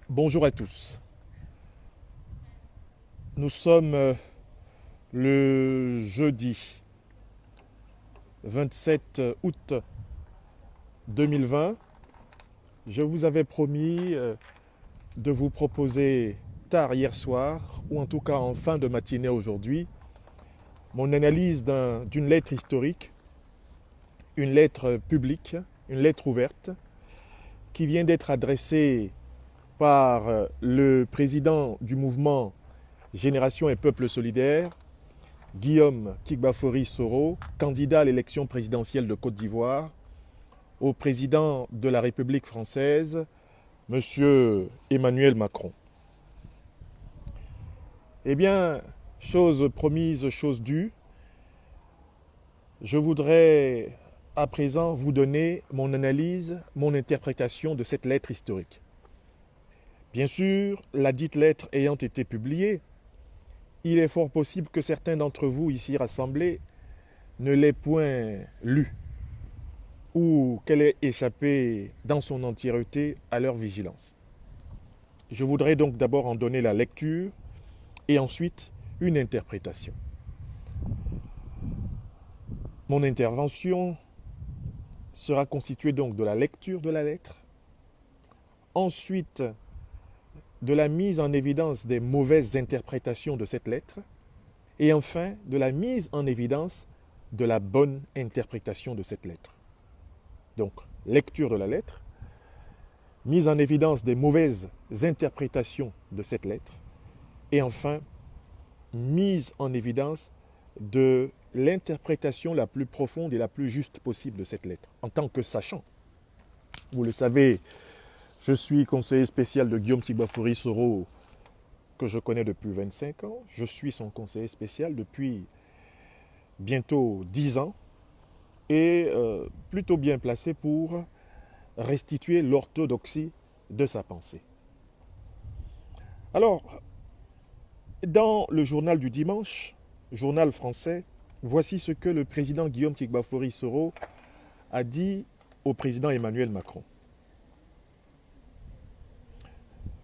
Bonjour à tous. Nous sommes le jeudi 27 août 2020. Je vous avais promis de vous proposer tard hier soir, ou en tout cas en fin de matinée aujourd'hui, mon analyse d'une lettre historique, une lettre publique, une lettre ouverte, qui vient d'être adressée par le président du mouvement Génération et Peuple Solidaire, Guillaume Kigbafori Soro, candidat à l'élection présidentielle de Côte d'Ivoire, au président de la République française, M. Emmanuel Macron. Eh bien, chose promise, chose due, je voudrais à présent vous donner mon analyse, mon interprétation de cette lettre historique. Bien sûr, la dite lettre ayant été publiée, il est fort possible que certains d'entre vous ici rassemblés ne l'aient point lue ou qu'elle ait échappé dans son entièreté à leur vigilance. Je voudrais donc d'abord en donner la lecture et ensuite une interprétation. Mon intervention sera constituée donc de la lecture de la lettre, ensuite de la mise en évidence des mauvaises interprétations de cette lettre, et enfin de la mise en évidence de la bonne interprétation de cette lettre. Donc, lecture de la lettre, mise en évidence des mauvaises interprétations de cette lettre, et enfin, mise en évidence de l'interprétation la plus profonde et la plus juste possible de cette lettre, en tant que sachant. Vous le savez, je suis conseiller spécial de Guillaume Kigbafori Soro, que je connais depuis 25 ans. Je suis son conseiller spécial depuis bientôt 10 ans et plutôt bien placé pour restituer l'orthodoxie de sa pensée. Alors, dans le journal du dimanche, journal français, voici ce que le président Guillaume Kigbafori Soro a dit au président Emmanuel Macron.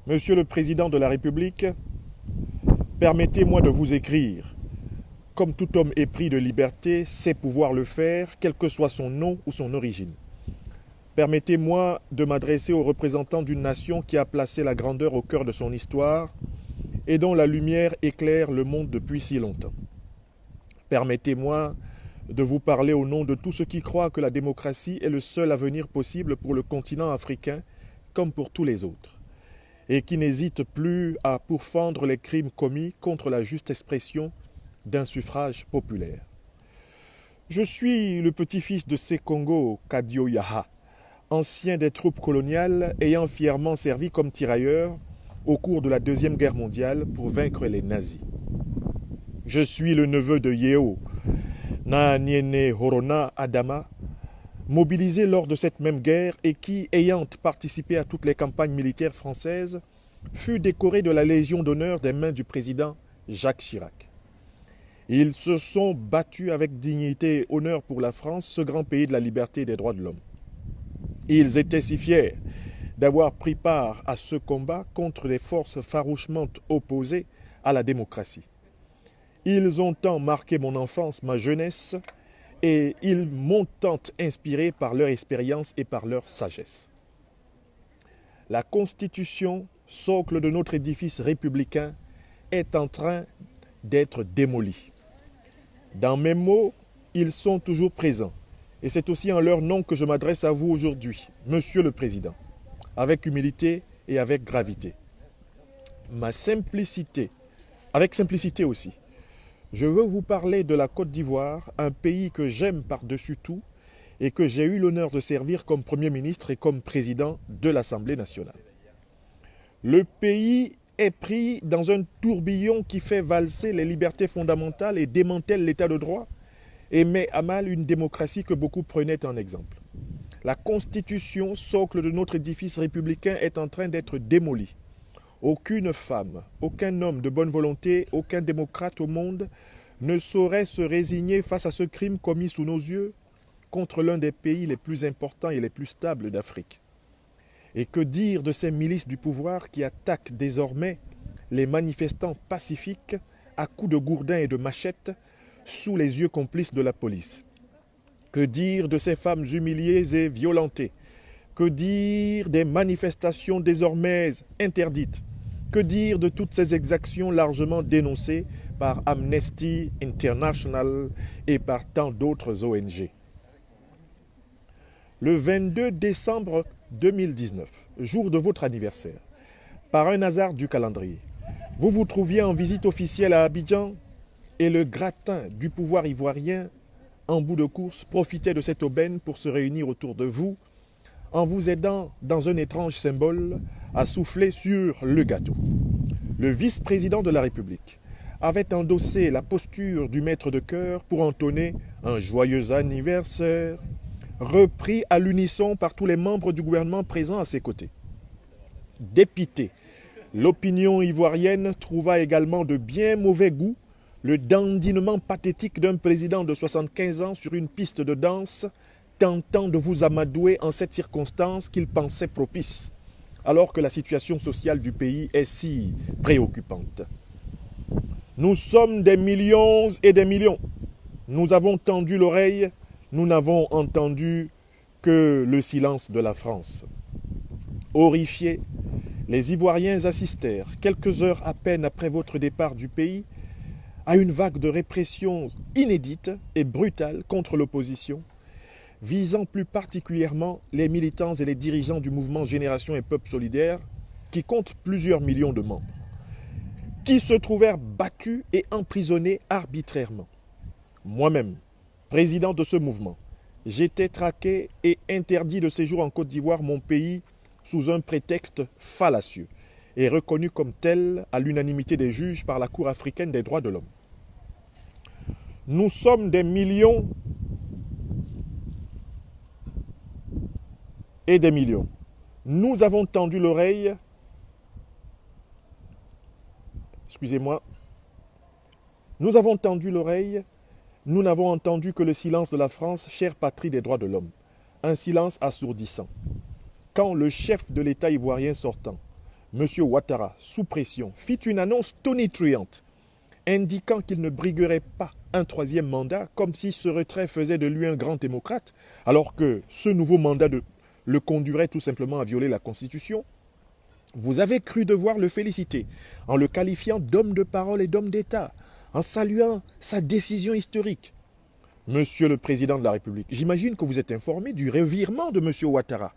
Monsieur le Président de la République, permettez-moi de vous écrire. Comme tout homme épris de liberté sait pouvoir le faire, quel que soit son nom ou son origine. Permettez-moi de m'adresser aux représentants d'une nation qui a placé la grandeur au cœur de son histoire et dont la lumière éclaire le monde depuis si longtemps. Permettez-moi de vous parler au nom de tous ceux qui croient que la démocratie est le seul avenir possible pour le continent africain comme pour tous les autres, et qui n'hésitent plus à pourfendre les crimes commis contre la juste expression d'un suffrage populaire. Je suis le petit-fils de Sekongo Kadio Yaha, ancien des troupes coloniales ayant fièrement servi comme tirailleur au cours de la Deuxième Guerre mondiale pour vaincre les nazis. Je suis le neveu de Yeo Naniene Horona Adama, mobilisé lors de cette même guerre et qui, ayant participé à toutes les campagnes militaires françaises, fut décoré de la Légion d'honneur des mains du président Jacques Chirac. Ils se sont battus avec dignité et honneur pour la France, ce grand pays de la liberté et des droits de l'homme. Ils étaient si fiers d'avoir pris part à ce combat contre les forces farouchement opposées à la démocratie. Ils ont tant marqué mon enfance, ma jeunesse, et ils m'ont tant inspiré par leur expérience et par leur sagesse. La Constitution, socle de notre édifice républicain, est en train d'être démolie. Dans mes mots, ils sont toujours présents. Et c'est aussi en leur nom que je m'adresse à vous aujourd'hui, Monsieur le Président, avec humilité et avec gravité. Avec simplicité aussi, je veux vous parler de la Côte d'Ivoire, un pays que j'aime par-dessus tout et que j'ai eu l'honneur de servir comme Premier ministre et comme président de l'Assemblée nationale. Le pays est pris dans un tourbillon qui fait valser les libertés fondamentales et démantèle l'état de droit et met à mal une démocratie que beaucoup prenaient en exemple. La Constitution, socle de notre édifice républicain, est en train d'être démolie. Aucune femme, aucun homme de bonne volonté, aucun démocrate au monde ne saurait se résigner face à ce crime commis sous nos yeux contre l'un des pays les plus importants et les plus stables d'Afrique. Et que dire de ces milices du pouvoir qui attaquent désormais les manifestants pacifiques à coups de gourdins et de machettes sous les yeux complices de la police? Que dire de ces femmes humiliées et violentées? Que dire des manifestations désormais interdites? Que dire de toutes ces exactions largement dénoncées par Amnesty International et par tant d'autres ONG? Le 22 décembre 2019, jour de votre anniversaire, par un hasard du calendrier, vous vous trouviez en visite officielle à Abidjan et le gratin du pouvoir ivoirien, en bout de course, profitait de cette aubaine pour se réunir autour de vous en vous aidant dans un étrange symbole à souffler sur le gâteau. Le vice-président de la République avait endossé la posture du maître de chœur pour entonner un joyeux anniversaire, repris à l'unisson par tous les membres du gouvernement présents à ses côtés. Dépité, l'opinion ivoirienne trouva également de bien mauvais goût le dandinement pathétique d'un président de 75 ans sur une piste de danse tentant de vous amadouer en cette circonstance qu'il pensait propice, alors que la situation sociale du pays est si préoccupante. Nous sommes des millions et des millions. Nous avons tendu l'oreille, nous n'avons entendu que le silence de la France. Horrifiés, les Ivoiriens assistèrent, quelques heures à peine après votre départ du pays, à une vague de répression inédite et brutale contre l'opposition, visant plus particulièrement les militants et les dirigeants du mouvement Génération et Peuple Solidaire, qui compte plusieurs millions de membres, qui se trouvèrent battus et emprisonnés arbitrairement. Moi-même, président de ce mouvement, j'étais traqué et interdit de séjour en Côte d'Ivoire, mon pays, sous un prétexte fallacieux et reconnu comme tel à l'unanimité des juges par la Cour africaine des droits de l'homme. Nous sommes des millions et des millions. Nous avons tendu l'oreille, nous avons tendu l'oreille, nous n'avons entendu que le silence de la France, chère patrie des droits de l'homme. Un silence assourdissant. Quand le chef de l'État ivoirien sortant, M. Ouattara, sous pression, fit une annonce tonitruante, indiquant qu'il ne briguerait pas un troisième mandat, comme si ce retrait faisait de lui un grand démocrate, alors que ce nouveau mandat le conduirait tout simplement à violer la Constitution, vous avez cru devoir le féliciter en le qualifiant d'homme de parole et d'homme d'État, en saluant sa décision historique. Monsieur le Président de la République, j'imagine que vous êtes informé du revirement de M. Ouattara,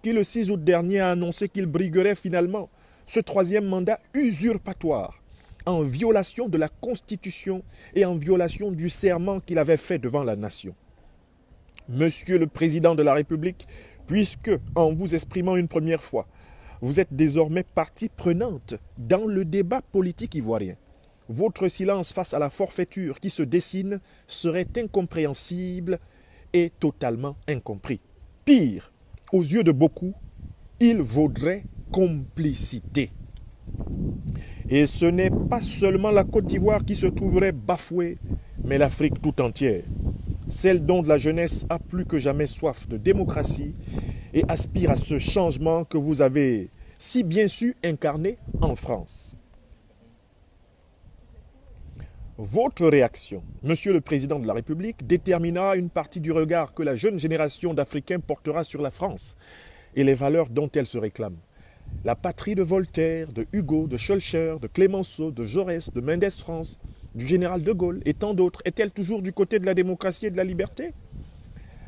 qui le 6 août dernier a annoncé qu'il briguerait finalement ce troisième mandat usurpatoire, en violation de la Constitution et en violation du serment qu'il avait fait devant la nation. Monsieur le Président de la République, puisque, en vous exprimant une première fois, vous êtes désormais partie prenante dans le débat politique ivoirien, votre silence face à la forfaiture qui se dessine serait incompréhensible et totalement incompris. Pire, aux yeux de beaucoup, il vaudrait complicité. Et ce n'est pas seulement la Côte d'Ivoire qui se trouverait bafouée, mais l'Afrique tout entière, celle dont la jeunesse a plus que jamais soif de démocratie et aspire à ce changement que vous avez si bien su incarner en France. Votre réaction, Monsieur le Président de la République, déterminera une partie du regard que la jeune génération d'Africains portera sur la France et les valeurs dont elle se réclame. La patrie de Voltaire, de Hugo, de Schœlcher, de Clémenceau, de Jaurès, de Mendès France, du général de Gaulle et tant d'autres, est-elle toujours du côté de la démocratie et de la liberté?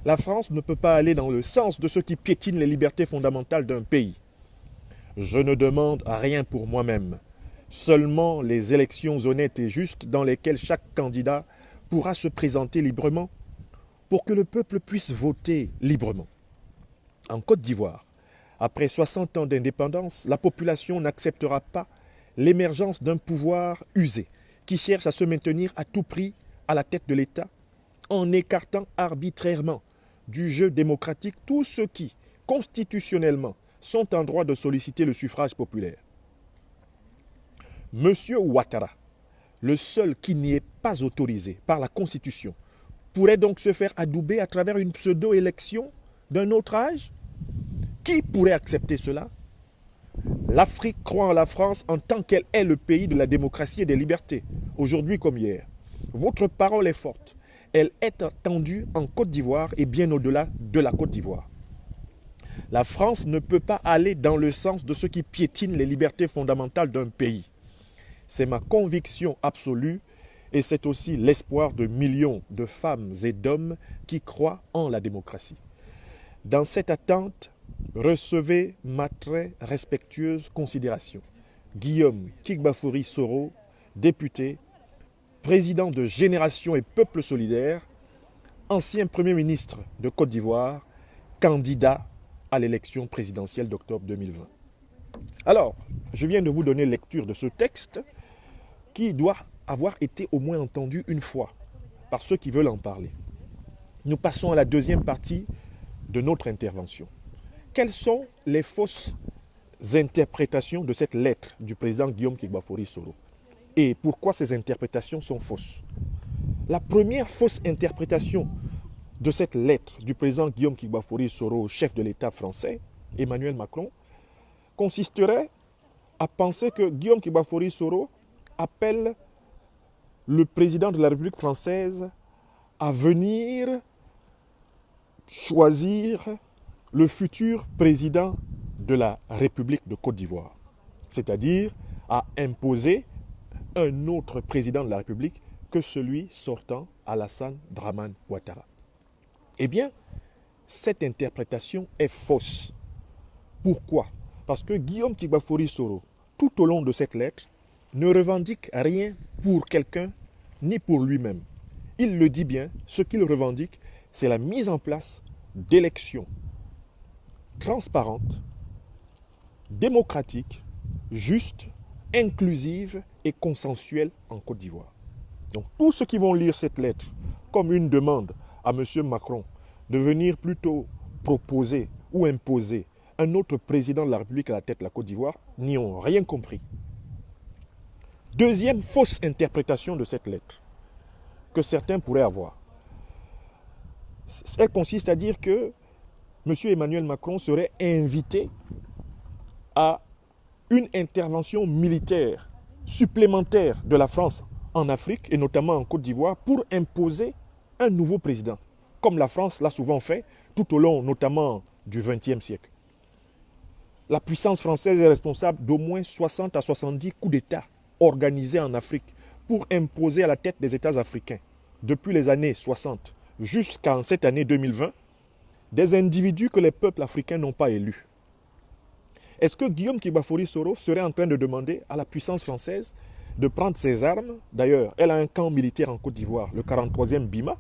La France ne peut pas aller dans le sens de ceux qui piétinent les libertés fondamentales d'un pays. Je ne demande rien pour moi-même, seulement les élections honnêtes et justes dans lesquelles chaque candidat pourra se présenter librement pour que le peuple puisse voter librement. En Côte d'Ivoire, après 60 ans d'indépendance, la population n'acceptera pas l'émergence d'un pouvoir usé qui cherche à se maintenir à tout prix à la tête de l'État en écartant arbitrairement du jeu démocratique tous ceux qui, constitutionnellement, sont en droit de solliciter le suffrage populaire. Monsieur Ouattara, le seul qui n'y est pas autorisé par la Constitution, pourrait donc se faire adouber à travers une pseudo-élection d'un autre âge? Qui pourrait accepter cela? L'Afrique croit en la France en tant qu'elle est le pays de la démocratie et des libertés, aujourd'hui comme hier. Votre parole est forte. Elle est attendue en Côte d'Ivoire et bien au-delà de la Côte d'Ivoire. La France ne peut pas aller dans le sens de ceux qui piétinent les libertés fondamentales d'un pays. C'est ma conviction absolue et c'est aussi l'espoir de millions de femmes et d'hommes qui croient en la démocratie. Dans cette attente, recevez ma très respectueuse considération. Guillaume Kigbafori Soro, député, président de Génération et Peuple Solidaire, ancien Premier ministre de Côte d'Ivoire, candidat à l'élection présidentielle d'octobre 2020. Alors, je viens de vous donner lecture de ce texte qui doit avoir été au moins entendu une fois par ceux qui veulent en parler. Nous passons à la deuxième partie de notre intervention. Quelles sont les fausses interprétations de cette lettre du président Guillaume Kigbafori Soro? Et pourquoi ces interprétations sont fausses? La première fausse interprétation de cette lettre du président Guillaume Kigbafori Soro, chef de l'État français, Emmanuel Macron, consisterait à penser que Guillaume Kigbafori Soro appelle le président de la République française à venir choisir le futur président de la République de Côte d'Ivoire, c'est-à-dire à imposer un autre président de la République que celui sortant, Alassane Dramane Ouattara. Eh bien, cette interprétation est fausse. Pourquoi? Parce que Guillaume Kigbafori Soro, tout au long de cette lettre, ne revendique rien pour quelqu'un ni pour lui-même. Il le dit bien, ce qu'il revendique, c'est la mise en place d'élections transparentes, démocratiques, justes, inclusives et consensuelles en Côte d'Ivoire. Donc tous ceux qui vont lire cette lettre comme une demande à M. Macron de venir plutôt proposer ou imposer un autre président de la République à la tête de la Côte d'Ivoire n'y ont rien compris. Deuxième fausse interprétation de cette lettre que certains pourraient avoir. Elle consiste à dire que M. Emmanuel Macron serait invité à une intervention militaire supplémentaire de la France en Afrique et notamment en Côte d'Ivoire pour imposer un nouveau président, comme la France l'a souvent fait tout au long notamment du XXe siècle. La puissance française est responsable d'au moins 60 à 70 coups d'État organisés en Afrique pour imposer à la tête des États africains, depuis les années 60 jusqu'en cette année 2020, des individus que les peuples africains n'ont pas élus. Est-ce que Guillaume Kigbafori Soro serait en train de demander à la puissance française de prendre ses armes? D'ailleurs, elle a un camp militaire en Côte d'Ivoire, le 43e Bima,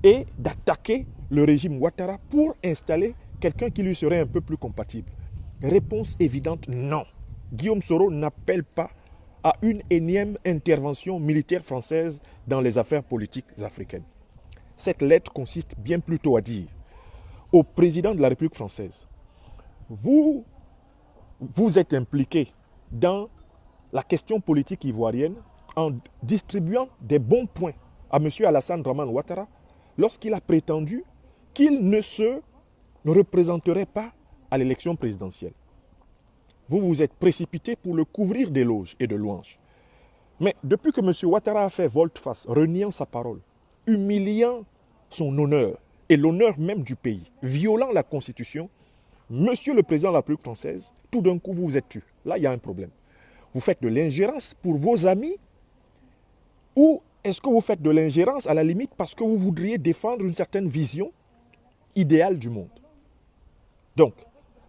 et d'attaquer le régime Ouattara pour installer quelqu'un qui lui serait un peu plus compatible? Réponse évidente, non. Guillaume Soro n'appelle pas à une énième intervention militaire française dans les affaires politiques africaines. Cette lettre consiste bien plutôt à dire au président de la République française, vous êtes impliqué dans la question politique ivoirienne en distribuant des bons points à M. Alassane Dramane Ouattara lorsqu'il a prétendu qu'il ne se représenterait pas à l'élection présidentielle. Vous vous êtes précipité pour le couvrir d'éloges et de louanges. Mais depuis que M. Ouattara a fait volte-face, reniant sa parole, humiliant son honneur et l'honneur même du pays, violant la Constitution, Monsieur le Président de la République française, tout d'un coup vous vous êtes tu. Là, il y a un problème. Vous faites de l'ingérence pour vos amis ou est-ce que vous faites de l'ingérence à la limite parce que vous voudriez défendre une certaine vision idéale du monde? Donc,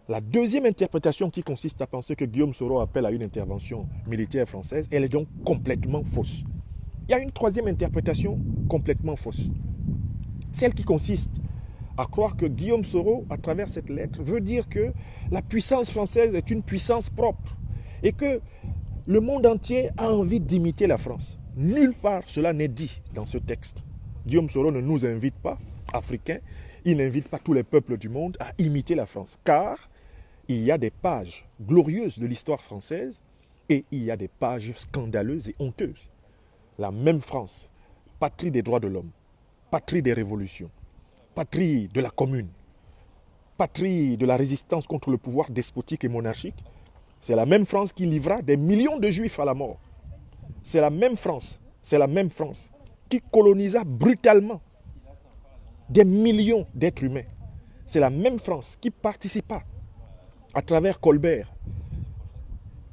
la deuxième interprétation qui consiste à penser que Guillaume Soro appelle à une intervention militaire française, elle est donc complètement fausse. Il y a une troisième interprétation complètement fausse. Celle qui consiste à croire que Guillaume Soro, à travers cette lettre, veut dire que la puissance française est une puissance propre et que le monde entier a envie d'imiter la France. Nulle part cela n'est dit dans ce texte. Guillaume Soro ne nous invite pas, Africains, il n'invite pas tous les peuples du monde à imiter la France, car il y a des pages glorieuses de l'histoire française et il y a des pages scandaleuses et honteuses. La même France, patrie des droits de l'homme, patrie des révolutions, patrie de la commune, patrie de la résistance contre le pouvoir despotique et monarchique. C'est la même France qui livra des millions de Juifs à la mort. C'est la même France qui colonisa brutalement des millions d'êtres humains. C'est la même France qui participa, à travers Colbert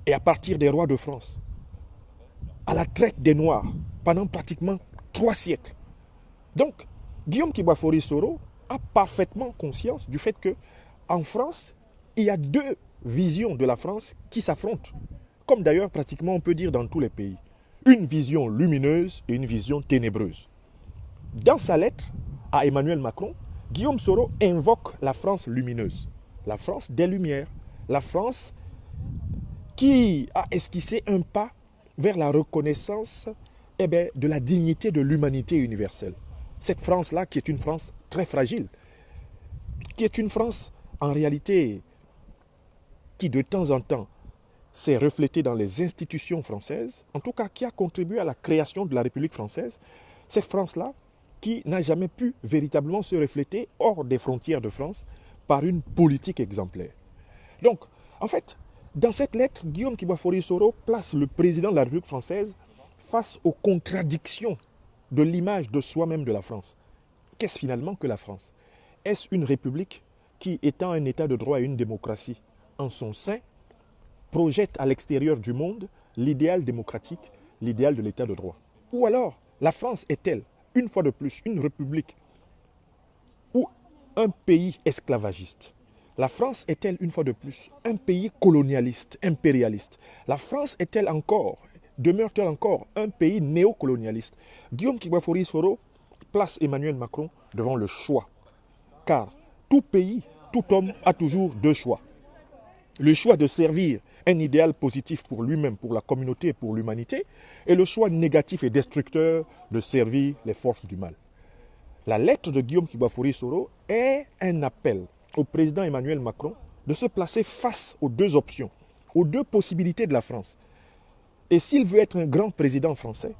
et à partir des rois de France, à la traite des Noirs pendant pratiquement 3 siècles. Donc, Guillaume Kibafori Soro a parfaitement conscience du fait qu'en France, il y a 2 visions de la France qui s'affrontent, comme d'ailleurs pratiquement on peut dire dans tous les pays. Une vision lumineuse et une vision ténébreuse. Dans sa lettre à Emmanuel Macron, Guillaume Soro invoque la France lumineuse, la France des Lumières, la France qui a esquissé un pas vers la reconnaissance de la dignité de l'humanité universelle. Cette France-là qui est une France très fragile, qui est une France en réalité qui de temps en temps s'est reflétée dans les institutions françaises, en tout cas qui a contribué à la création de la République française, cette France-là qui n'a jamais pu véritablement se refléter hors des frontières de France par une politique exemplaire. Donc, en fait, dans cette lettre, Guillaume Kibafori Soro place le président de la République française face aux contradictions de l'image de soi-même de la France. Qu'est-ce finalement que la France? Est-ce une république qui, étant un état de droit et une démocratie en son sein, projette à l'extérieur du monde l'idéal démocratique, l'idéal de l'état de droit? Ou alors, la France est-elle, une fois de plus, une république ou un pays esclavagiste? La France est-elle, une fois de plus, un pays colonialiste, impérialiste? La France est-elle encore, demeure-t-elle encore un pays néocolonialiste? Guillaume Kibafori Soro place Emmanuel Macron devant le choix. Car tout pays, tout homme a toujours 2 choix. Le choix de servir un idéal positif pour lui-même, pour la communauté et pour l'humanité, et le choix négatif et destructeur de servir les forces du mal. La lettre de Guillaume Kibafori Soro est un appel au président Emmanuel Macron de se placer face aux 2 options, aux 2 possibilités de la France. Et s'il veut être un grand président français,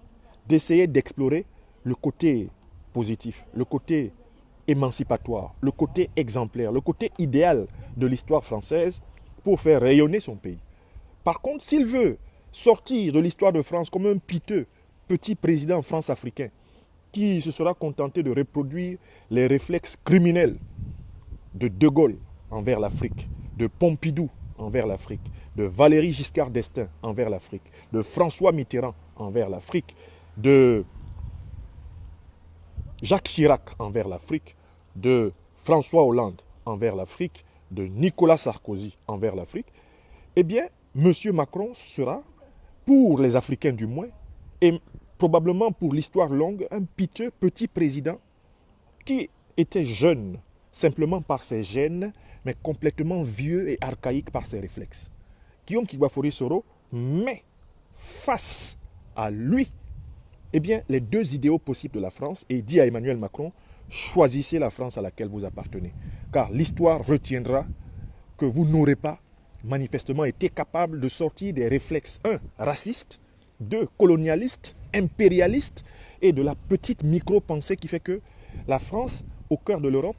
d'essayer d'explorer le côté positif, le côté émancipatoire, le côté exemplaire, le côté idéal de l'histoire française pour faire rayonner son pays. Par contre, s'il veut sortir de l'histoire de France comme un piteux petit président france-africain qui se sera contenté de reproduire les réflexes criminels de Gaulle envers l'Afrique, de Pompidou envers l'Afrique, de Valéry Giscard d'Estaing envers l'Afrique, de François Mitterrand envers l'Afrique, de Jacques Chirac envers l'Afrique, de François Hollande envers l'Afrique, de Nicolas Sarkozy envers l'Afrique, eh bien, M. Macron sera, pour les Africains du moins, et probablement pour l'histoire longue, un piteux petit président qui était jeune simplement par ses gènes, mais complètement vieux et archaïque par ses réflexes. Guillaume Kibafori Soro met face à lui les 2 idéaux possibles de la France et dit à Emmanuel Macron, choisissez la France à laquelle vous appartenez. Car l'histoire retiendra que vous n'aurez pas manifestement été capable de sortir des réflexes 1. Racistes, 2. Colonialistes, impérialistes et de la petite micro-pensée qui fait que la France, au cœur de l'Europe,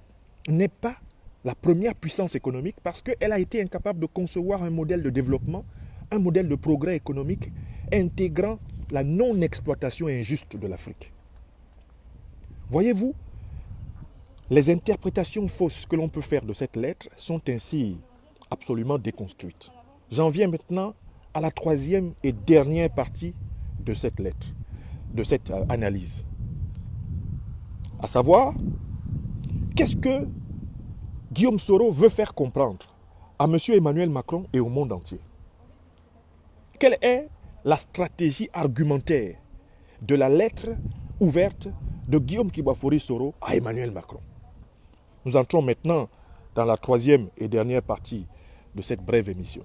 n'est pas la première puissance économique parce qu'elle a été incapable de concevoir un modèle de développement, un modèle de progrès économique intégrant la non-exploitation injuste de l'Afrique. Voyez-vous, les interprétations fausses que l'on peut faire de cette lettre sont ainsi absolument déconstruites. J'en viens maintenant à la 3e et dernière partie de cette lettre, de cette analyse. À savoir, qu'est-ce que Guillaume Soro veut faire comprendre à M. Emmanuel Macron et au monde entier? Quelle est la stratégie argumentaire de la lettre ouverte de Guillaume Kibafori Soro à Emmanuel Macron? Nous entrons maintenant dans la 3e et dernière partie de cette brève émission.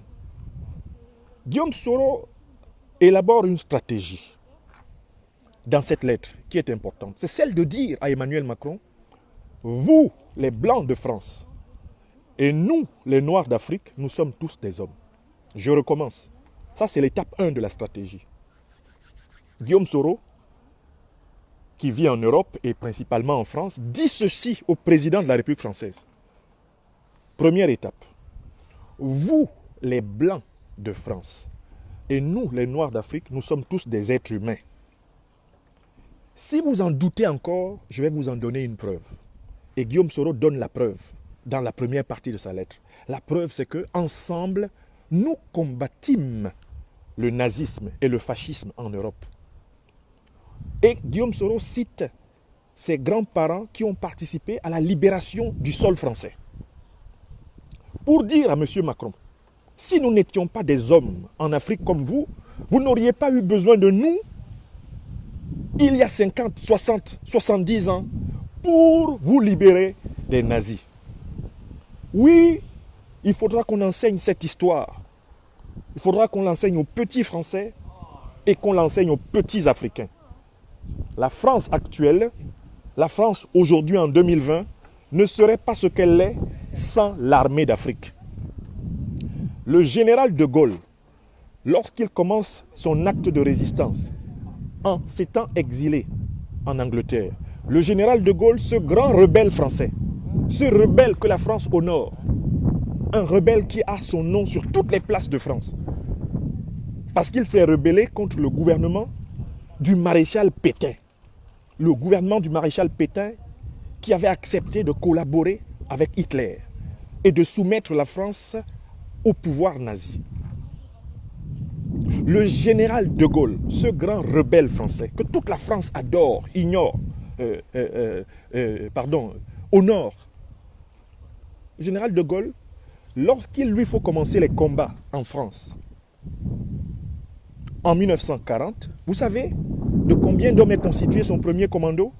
Guillaume Soro élabore une stratégie dans cette lettre qui est importante. C'est celle de dire à Emmanuel Macron, vous, les Blancs de France, et nous, les Noirs d'Afrique, nous sommes tous des hommes. Je recommence. Ça, c'est l'étape 1 de la stratégie. Guillaume Soro, qui vit en Europe et principalement en France, dit ceci au président de la République française. Première étape. Vous, les Blancs de France, et nous, les Noirs d'Afrique, nous sommes tous des êtres humains. Si vous en doutez encore, je vais vous en donner une preuve. Et Guillaume Soro donne la preuve dans la première partie de sa lettre. La preuve, c'est que ensemble, nous combattîmes le nazisme et le fascisme en Europe. Et Guillaume Soro cite ses grands-parents qui ont participé à la libération du sol français. Pour dire à M. Macron, si nous n'étions pas des hommes en Afrique comme vous, vous n'auriez pas eu besoin de nous il y a 50, 60, 70 ans pour vous libérer des nazis. Oui, il faudra qu'on enseigne cette histoire. Il faudra qu'on l'enseigne aux petits Français et qu'on l'enseigne aux petits Africains. La France actuelle, la France aujourd'hui en 2020, ne serait pas ce qu'elle est sans l'armée d'Afrique. Le général de Gaulle, lorsqu'il commence son acte de résistance, en s'étant exilé en Angleterre, le général de Gaulle, ce grand rebelle français, ce rebelle que la France honore, un rebelle qui a son nom sur toutes les places de France, parce qu'il s'est rebellé contre le gouvernement du maréchal Pétain. Le gouvernement du maréchal Pétain qui avait accepté de collaborer avec Hitler et de soumettre la France au pouvoir nazi. Le général de Gaulle, ce grand rebelle français que toute la France adore, honore. Le général de Gaulle, lorsqu'il lui faut commencer les combats en France, en 1940, vous savez de combien d'hommes est constitué son premier commando?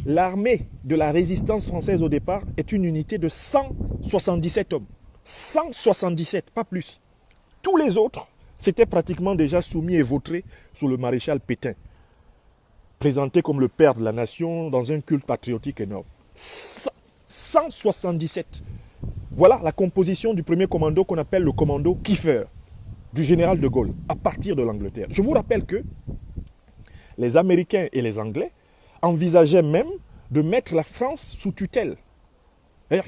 L'armée de la résistance française au départ est une unité de 177 hommes. 177, pas plus. Tous les autres s'étaient pratiquement déjà soumis et vautrés sous le maréchal Pétain, présenté comme le père de la nation dans un culte patriotique énorme. 177. Voilà la composition du premier commando qu'on appelle le commando Kiefer, du général de Gaulle, à partir de l'Angleterre. Je vous rappelle que les Américains et les Anglais envisageaient même de mettre la France sous tutelle.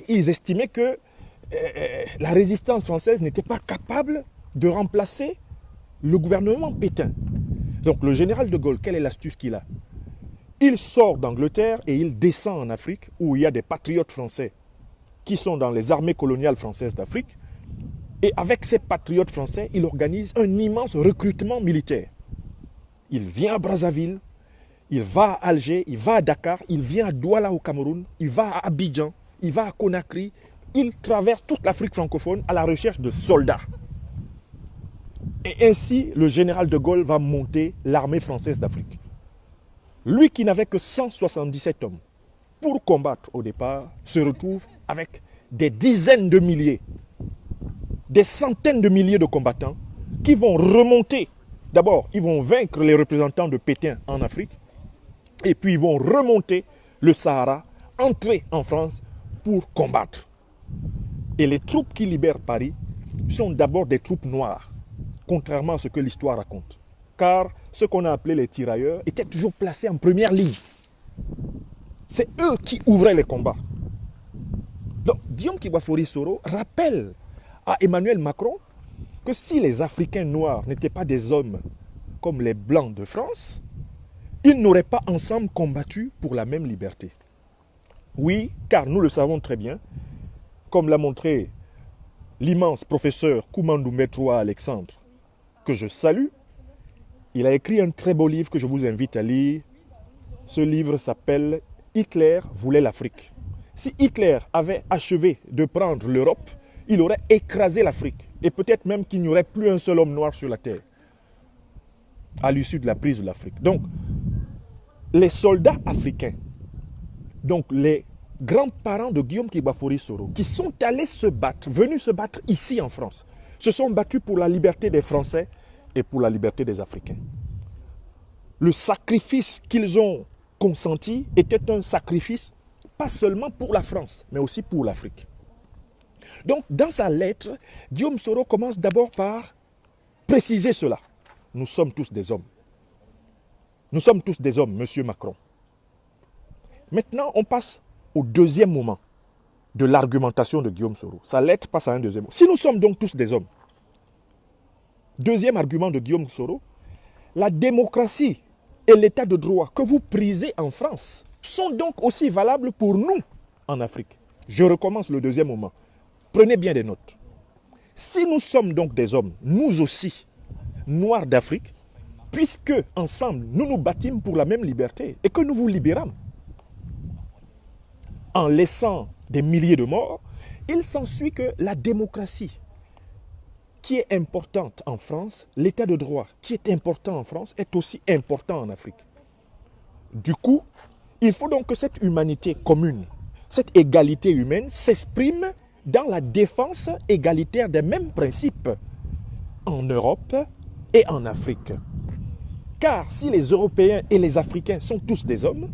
Ils estimaient que la résistance française n'était pas capable de remplacer le gouvernement Pétain. Donc le général de Gaulle, quelle est l'astuce qu'il a? Il sort d'Angleterre et il descend en Afrique où il y a des patriotes français qui sont dans les armées coloniales françaises d'Afrique. Et avec ces patriotes français, il organise un immense recrutement militaire. Il vient à Brazzaville, il va à Alger, il va à Dakar, il vient à Douala au Cameroun, il va à Abidjan, il va à Conakry. Il traverse toute l'Afrique francophone à la recherche de soldats. Et ainsi, le général de Gaulle va monter l'armée française d'Afrique. Lui qui n'avait que 177 hommes pour combattre au départ, se retrouve avec des dizaines de milliers, des centaines de milliers de combattants qui vont remonter. D'abord, ils vont vaincre les représentants de Pétain en Afrique et puis ils vont remonter le Sahara, entrer en France pour combattre. Et les troupes qui libèrent Paris sont d'abord des troupes noires, contrairement à ce que l'histoire raconte. Car ce qu'on a appelé les tirailleurs étaient toujours placés en première ligne. C'est eux qui ouvraient les combats. Donc, Guillaume Kibafori Soro rappelle à Emmanuel Macron que si les Africains noirs n'étaient pas des hommes comme les Blancs de France, ils n'auraient pas ensemble combattu pour la même liberté. Oui, car nous le savons très bien, comme l'a montré l'immense professeur Koumandou Metroa Alexandre, que je salue. Il a écrit un très beau livre que je vous invite à lire. Ce livre s'appelle « Hitler voulait l'Afrique ». Si Hitler avait achevé de prendre l'Europe, il aurait écrasé l'Afrique. Et peut-être même qu'il n'y aurait plus un seul homme noir sur la terre à l'issue de la prise de l'Afrique. Donc, les soldats africains, donc les grands-parents de Guillaume Kibafori Soro, qui sont allés se battre, venus se battre ici en France, se sont battus pour la liberté des Français et pour la liberté des Africains. Le sacrifice qu'ils ont consenti était un sacrifice pas seulement pour la France, mais aussi pour l'Afrique. Donc, dans sa lettre, Guillaume Soro commence d'abord par préciser cela. Nous sommes tous des hommes. Nous sommes tous des hommes, monsieur Macron. Maintenant, on passe au deuxième moment. de l'argumentation de Guillaume Soro. Sa lettre passe à un deuxième mot. Si nous sommes donc tous des hommes, deuxième argument de Guillaume Soro, la démocratie et l'état de droit que vous prisez en France sont donc aussi valables pour nous en Afrique. Je recommence le deuxième moment. Prenez bien des notes. Si nous sommes donc des hommes, nous aussi, noirs d'Afrique, puisque ensemble nous nous battîmes pour la même liberté et que nous vous libérâmes, en laissant des milliers de morts, il s'ensuit que la démocratie qui est importante en France, l'état de droit qui est important en France, est aussi important en Afrique. Du coup, il faut donc que cette humanité commune, cette égalité humaine s'exprime dans la défense égalitaire des mêmes principes en Europe et en Afrique. Car si les Européens et les Africains sont tous des hommes,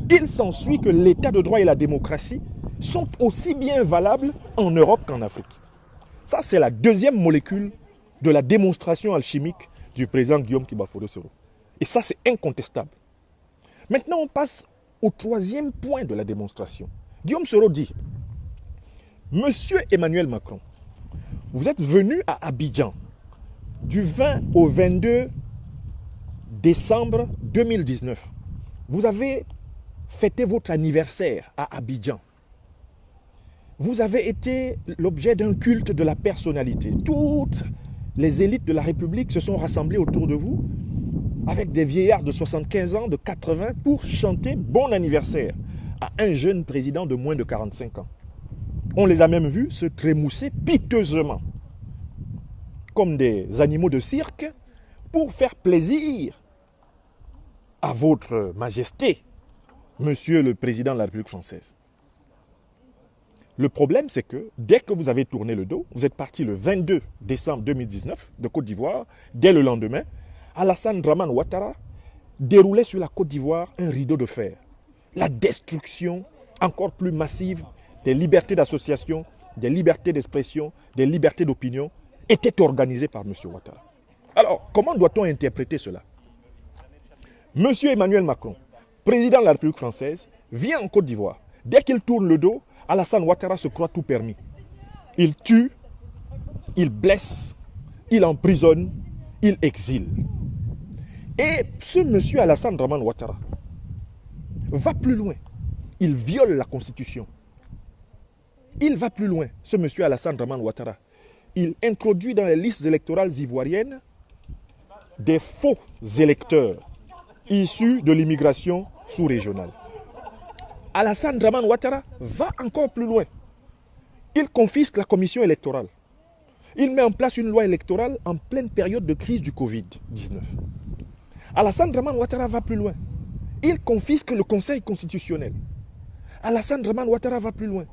il s'ensuit que l'état de droit et la démocratie sont aussi bien valables en Europe qu'en Afrique. Ça, c'est la deuxième molécule de la démonstration alchimique du président Guillaume Kibafodo Soro. Et ça, c'est incontestable. Maintenant, on passe au troisième point de la démonstration. Guillaume Soro dit, Monsieur Emmanuel Macron, vous êtes venu à Abidjan du 20 au 22 décembre 2019. Vous avez fêté votre anniversaire à Abidjan. Vous avez été l'objet d'un culte de la personnalité. Toutes les élites de la République se sont rassemblées autour de vous avec des vieillards de 75 ans, de 80 pour chanter bon anniversaire à un jeune président de moins de 45 ans. On les a même vus se trémousser piteusement comme des animaux de cirque pour faire plaisir à votre majesté, monsieur le président de la République française. Le problème, c'est que dès que vous avez tourné le dos, vous êtes parti le 22 décembre 2019 de Côte d'Ivoire, dès le lendemain, Alassane Dramane Ouattara déroulait sur la Côte d'Ivoire un rideau de fer. La destruction encore plus massive des libertés d'association, des libertés d'expression, des libertés d'opinion était organisée par M. Ouattara. Alors, comment doit-on interpréter cela? M. Emmanuel Macron, président de la République française, vient en Côte d'Ivoire. Dès qu'il tourne le dos, Alassane Ouattara se croit tout permis. Il tue, il blesse, il emprisonne, il exile. Et ce monsieur Alassane Dramane Ouattara va plus loin. Il viole la Constitution. Il va plus loin, ce monsieur Alassane Dramane Ouattara. Il introduit dans les listes électorales ivoiriennes des faux électeurs issus de l'immigration sous-régionale. Alassane Dramane Ouattara va encore plus loin. Il confisque la commission électorale. Il met en place une loi électorale en pleine période de crise du Covid-19. Alassane Dramane Ouattara va plus loin. Il confisque le Conseil constitutionnel. Alassane Dramane Ouattara va plus loin.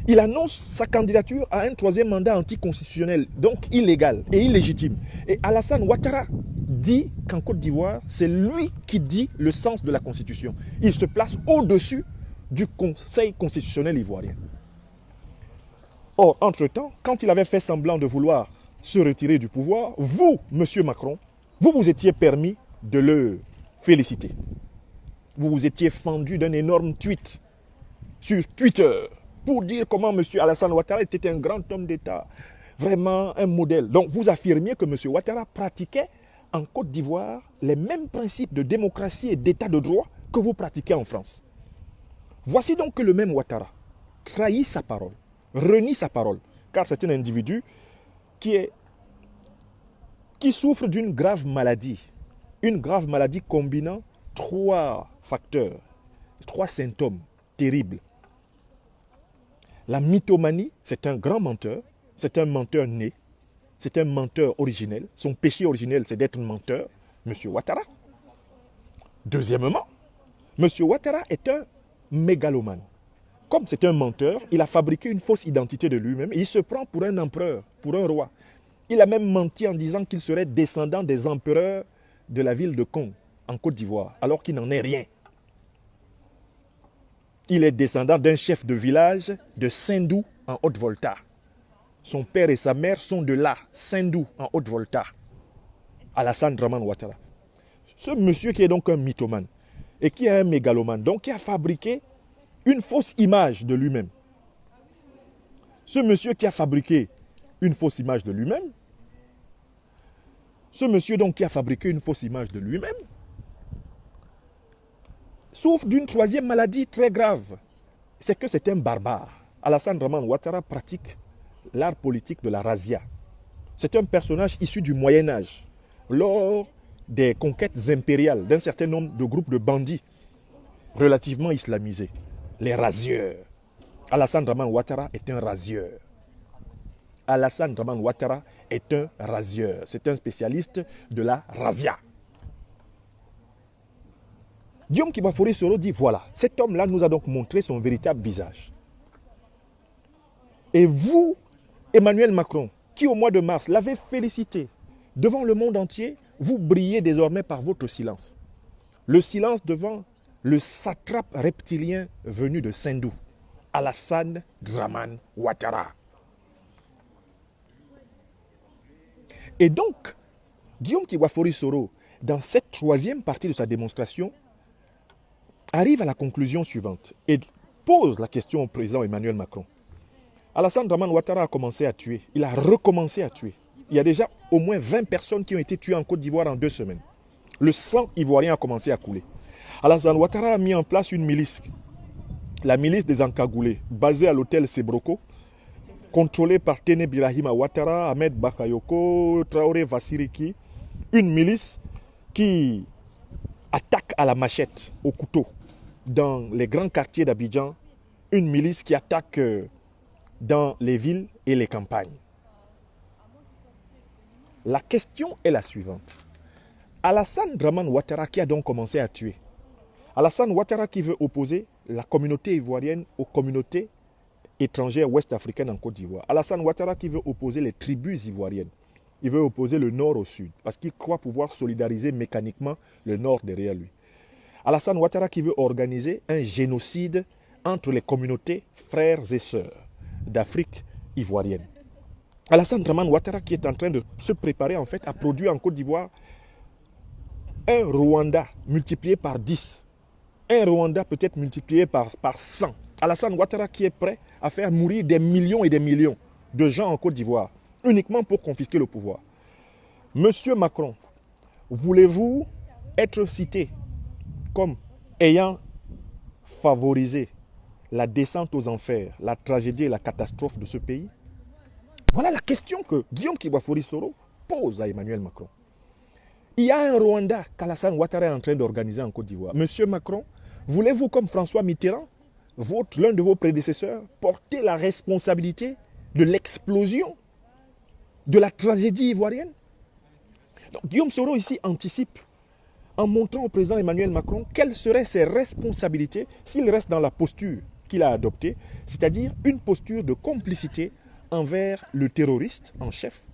Il annonce sa candidature à un troisième mandat anticonstitutionnel, donc illégal et illégitime. Et Alassane Ouattara dit qu'en Côte d'Ivoire, c'est lui qui dit le sens de la Constitution. Il se place au-dessus du Conseil constitutionnel ivoirien. Or, entre-temps, quand il avait fait semblant de vouloir se retirer du pouvoir, vous, monsieur Macron, vous vous étiez permis de le féliciter. Vous vous étiez fendu d'un énorme tweet sur Twitter pour dire comment M. Alassane Ouattara était un grand homme d'État, vraiment un modèle. Donc vous affirmiez que M. Ouattara pratiquait en Côte d'Ivoire les mêmes principes de démocratie et d'état de droit que vous pratiquez en France. Voici donc que le même Ouattara trahit sa parole, renie sa parole, car c'est un individu qui souffre d'une grave maladie combinant trois facteurs, trois symptômes terribles. La mythomanie, c'est un grand menteur, c'est un menteur né, c'est un menteur originel. Son péché originel, c'est d'être menteur, M. Ouattara. Deuxièmement, M. Ouattara est un mégalomane. Comme c'est un menteur, il a fabriqué une fausse identité de lui-même et il se prend pour un empereur, pour un roi. Il a même menti en disant qu'il serait descendant des empereurs de la ville de Kong, en Côte d'Ivoire, alors qu'il n'en est rien. Il est descendant d'un chef de village de Saint-Dou en Haute-Volta. Son père et sa mère sont de là, Saint-Dou en Haute-Volta. Alassane Dramane Ouattara. Ce monsieur qui est donc un mythomane et qui est un mégalomane, donc qui a fabriqué une fausse image de lui-même. Ce monsieur qui a fabriqué une fausse image de lui-même, ce monsieur donc qui a fabriqué une fausse image de lui-même, souffre d'une troisième maladie très grave. C'est que c'est un barbare. Alassane Dramane Ouattara pratique l'art politique de la razzia. C'est un personnage issu du Moyen-Âge, lors des conquêtes impériales d'un certain nombre de groupes de bandits relativement islamisés, les razzieurs. Alassane Dramane Ouattara est un razzieur. Alassane Dramane Ouattara est un razzieur. C'est un spécialiste de la razzia. Guillaume Kibafori Soro dit voilà, cet homme-là nous a donc montré son véritable visage. Et vous, Emmanuel Macron, qui au mois de mars l'avez félicité devant le monde entier, vous brillez désormais par votre silence. Le silence devant le satrape reptilien venu de Sindou, Alassane Dramane Ouattara. Et donc, Guillaume Kibafori Soro, dans cette troisième partie de sa démonstration, arrive à la conclusion suivante et pose la question au président Emmanuel Macron. Alassane Dramane Ouattara a commencé à tuer, il a recommencé à tuer. Il y a déjà au moins 20 personnes qui ont été tuées en Côte d'Ivoire en 2 semaines. Le sang ivoirien a commencé à couler. Alassane Ouattara a mis en place une milice, la milice des encagoulés, basée à l'hôtel Sebroko, contrôlée par Téné Birahima Ouattara, Ahmed Bakayoko, Traoré Vassiriki, une milice qui attaque à la machette, au couteau, dans les grands quartiers d'Abidjan, une milice qui attaque dans les villes et les campagnes. La question est la suivante. Alassane Dramane Ouattara qui a donc commencé à tuer, Alassane Ouattara qui veut opposer la communauté ivoirienne aux communautés étrangères ouest-africaines en Côte d'Ivoire, Alassane Ouattara qui veut opposer les tribus ivoiriennes, il veut opposer le nord au sud, parce qu'il croit pouvoir solidariser mécaniquement le nord derrière lui. Alassane Ouattara qui veut organiser un génocide entre les communautés frères et sœurs d'Afrique ivoirienne. Alassane Dramane Ouattara qui est en train de se préparer en fait à produire en Côte d'Ivoire un Rwanda multiplié par 10. Un Rwanda peut-être multiplié par 100. Alassane Ouattara qui est prêt à faire mourir des millions et des millions de gens en Côte d'Ivoire, uniquement pour confisquer le pouvoir. Monsieur Macron, voulez-vous être cité comme ayant favorisé la descente aux enfers, la tragédie et la catastrophe de ce pays? Voilà la question que Guillaume Kibafori Soro pose à Emmanuel Macron. Il y a un Rwanda qu'Alassane Ouattara est en train d'organiser en Côte d'Ivoire. Monsieur Macron, voulez-vous, comme François Mitterrand, l'un de vos prédécesseurs, porter la responsabilité de l'explosion de la tragédie ivoirienne? Donc, Guillaume Soro ici anticipe en montrant au président Emmanuel Macron quelles seraient ses responsabilités s'il reste dans la posture qu'il a adoptée, c'est-à-dire une posture de complicité envers le terroriste en chef,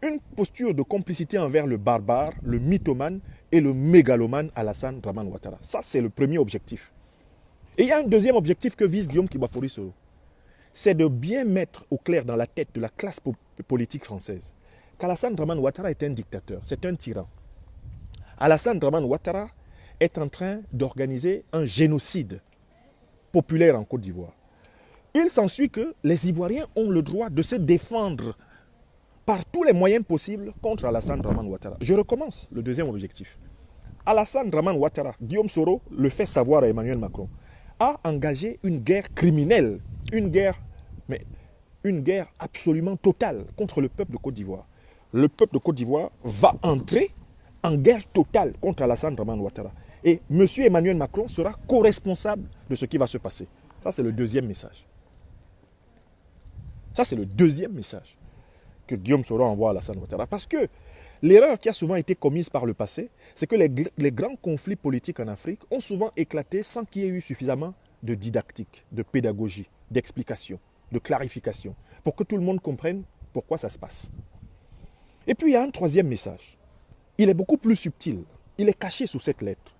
une posture de complicité envers le barbare, le mythomane et le mégalomane Alassane Dramane Ouattara. Ça, c'est le premier objectif. Et il y a un deuxième objectif que vise Guillaume Kibafori Soro. C'est de bien mettre au clair dans la tête de la classe politique française qu'Alassane Dramane Ouattara est un dictateur, c'est un tyran. Alassane Dramane Ouattara est en train d'organiser un génocide populaire en Côte d'Ivoire. Il s'ensuit que les Ivoiriens ont le droit de se défendre par tous les moyens possibles contre Alassane Dramane Ouattara. Je recommence le deuxième objectif. Alassane Dramane Ouattara, Guillaume Soro le fait savoir à Emmanuel Macron, a engagé une guerre criminelle, une guerre absolument totale contre le peuple de Côte d'Ivoire. Le peuple de Côte d'Ivoire va entrer en guerre totale contre Alassane Dramane Ouattara. Et M. Emmanuel Macron sera co-responsable de ce qui va se passer. Ça, c'est le deuxième message. Ça, c'est le deuxième message que Guillaume Soro envoie à Alassane Ouattara. Parce que l'erreur qui a souvent été commise par le passé, c'est que les grands conflits politiques en Afrique ont souvent éclaté sans qu'il y ait eu suffisamment de didactique, de pédagogie, d'explication, de clarification, pour que tout le monde comprenne pourquoi ça se passe. Et puis, il y a un troisième message. Il est beaucoup plus subtil. Il est caché sous cette lettre.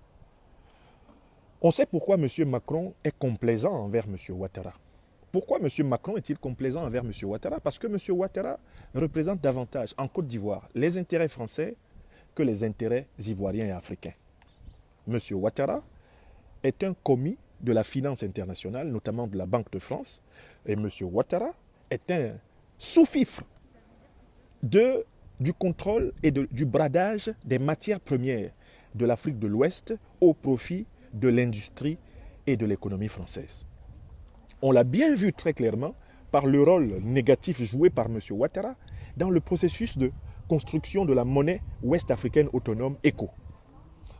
On sait pourquoi M. Macron est complaisant envers M. Ouattara. Pourquoi M. Macron est-il complaisant envers M. Ouattara? Parce que M. Ouattara représente davantage en Côte d'Ivoire les intérêts français que les intérêts ivoiriens et africains. M. Ouattara est un commis de la finance internationale, notamment de la Banque de France. Et M. Ouattara est un sous-fifre du contrôle et du bradage des matières premières de l'Afrique de l'Ouest au profit de l'industrie et de l'économie française. On l'a bien vu très clairement par le rôle négatif joué par M. Ouattara dans le processus de construction de la monnaie ouest-africaine autonome ECO.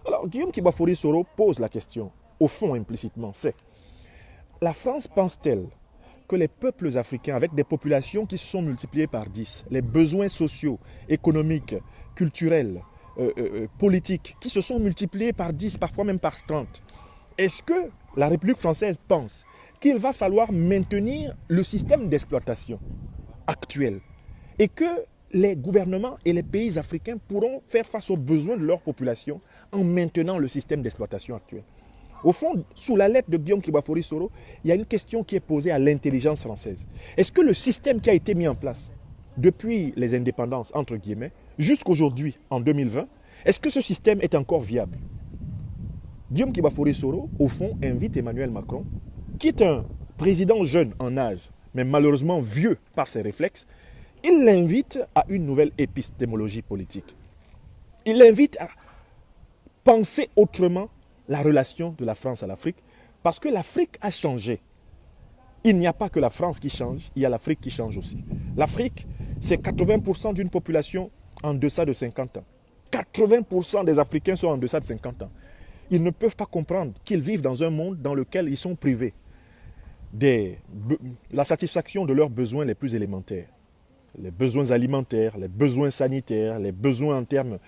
Alors, Guillaume Kibafori Soro pose la question, au fond implicitement, c'est: la France pense-t-elle que les peuples africains, avec des populations qui se sont multipliées par 10, les besoins sociaux, économiques, culturels, politiques, qui se sont multipliés par 10, parfois même par 30, est-ce que la République française pense qu'il va falloir maintenir le système d'exploitation actuel et que les gouvernements et les pays africains pourront faire face aux besoins de leur population en maintenant le système d'exploitation actuel? Au fond, sous la lettre de Guillaume Kibafori Soro, il y a une question qui est posée à l'intelligence française. Est-ce que le système qui a été mis en place depuis les indépendances, entre guillemets, jusqu'aujourd'hui, en 2020, est-ce que ce système est encore viable? Guillaume Kibafori Soro, au fond, invite Emmanuel Macron, qui est un président jeune en âge, mais malheureusement vieux par ses réflexes, il l'invite à une nouvelle épistémologie politique. Il l'invite à penser autrement la relation de la France à l'Afrique, parce que l'Afrique a changé. Il n'y a pas que la France qui change, il y a l'Afrique qui change aussi. L'Afrique, c'est 80% d'une population en deçà de 50 ans. 80% des Africains sont en deçà de 50 ans. Ils ne peuvent pas comprendre qu'ils vivent dans un monde dans lequel ils sont privés de la satisfaction de leurs besoins les plus élémentaires. Les besoins alimentaires, les besoins sanitaires, les besoins en termes